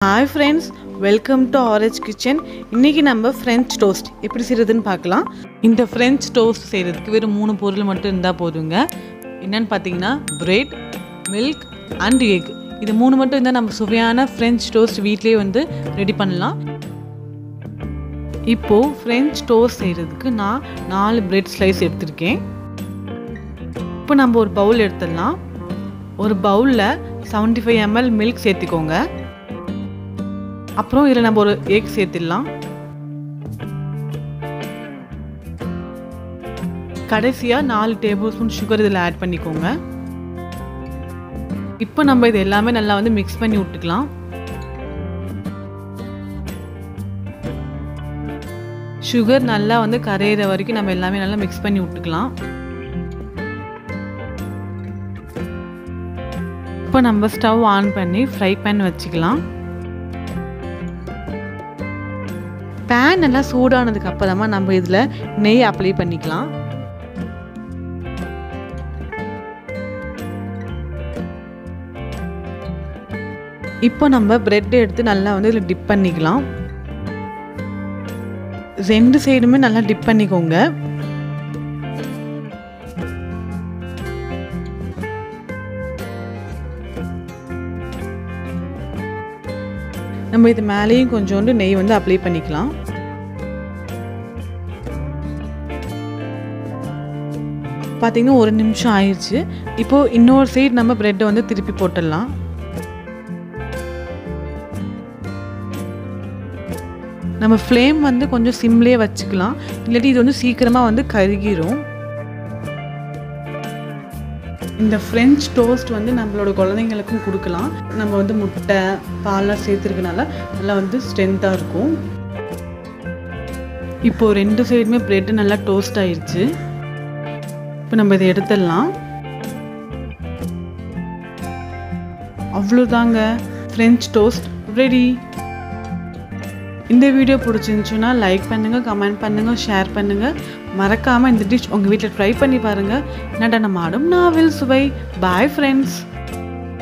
Hi friends, welcome to RH Kitchen. இன்னைக்கு நம்ம French toast எப்படி செய்யறதுன்னு பார்க்கலாம். இந்த French toast செய்யறதுக்கு வெறும் 3 பொருள் மட்டும் இருந்தா போதுங்க. என்னன்னு பாத்தீங்கன்னா bread, milk and egg. இது மூணு மட்டும் இருந்தா நம்ம சுவையான French toast வீட்லயே வந்து ரெடி பண்ணலாம். இப்போ French toast செய்யறதுக்கு நான் 4 bread slice எடுத்துர்க்கேன். இப்போ நம்ம ஒரு பவுல் எடுத்துடலாம். ஒரு பவுல்ல 75 ml milk சேர்த்துக்கோங்க. அப்புறம் இதில் நம்ம ஒரு எக் சேர்த்துடலாம். கடைசியாக 4 டேபிள் ஸ்பூன் சுகர் இதில் ஆட் பண்ணிக்கோங்க. இப்போ நம்ம இது எல்லாமே நல்லா வந்து மிக்ஸ் பண்ணி விட்டுக்கலாம். சுகர் நல்லா வந்து கரையிற வரைக்கும் நம்ம எல்லாமே நல்லா மிக்ஸ் பண்ணி விட்டுக்கலாம். இப்போ நம்ம ஸ்டவ் ஆன் பண்ணி ஃப்ரை பேன் வச்சுக்கலாம். பேன் நல்லா சூடானதுக்கு அப்புறமா நம்ம இதில் நெய் அப்ளை பண்ணிக்கலாம். இப்போ நம்ம பிரெட் எடுத்து நல்லா வந்து இதில் டிப் பண்ணிக்கலாம். 2 சைடுமே நல்லா டிப் பண்ணிக்கோங்க. நம்ம இது மேலேயும் கொஞ்சோண்டு நெய் வந்து அப்ளை பண்ணிக்கலாம். பார்த்தீங்கன்னா 1 நிமிஷம் ஆயிடுச்சு. இப்போ இன்னொரு சைடு நம்ம பிரெட்டை வந்து திருப்பி போட்டுடலாம். நம்ம ஃப்ளேம் வந்து கொஞ்சம் சிம்லேயே வச்சுக்கலாம், இல்லாட்டி இது வந்து சீக்கிரமாக வந்து கருகிரும். இந்த ஃப்ரெஞ்ச் டோஸ்ட் வந்து நம்மளோட குழந்தைங்களுக்கும் கொடுக்கலாம். நம்ம வந்து முட்டை பால்லாம் சேர்த்துருக்கனால நல்லா வந்து ஸ்ட்ரென்த்தாக இருக்கும். இப்போது 2 சைடுமே பிரெட்டு நல்லா டோஸ்ட் ஆயிடுச்சு. இப்போ நம்ம இதை எடுத்துடலாம். அவ்வளோதாங்க, ஃப்ரெஞ்ச் டோஸ்ட் ரெடி. இந்த வீடியோ பிடிச்சிருந்துச்சுன்னா லைக் பண்ணுங்கள், கமெண்ட் பண்ணுங்கள், ஷேர் பண்ணுங்கள். மறக்காமல் இந்த டிஷ் உங்கள் வீட்டில் ட்ரை பண்ணி பாருங்கள். நடனமாடும் நாவில் சுவை. Bye friends.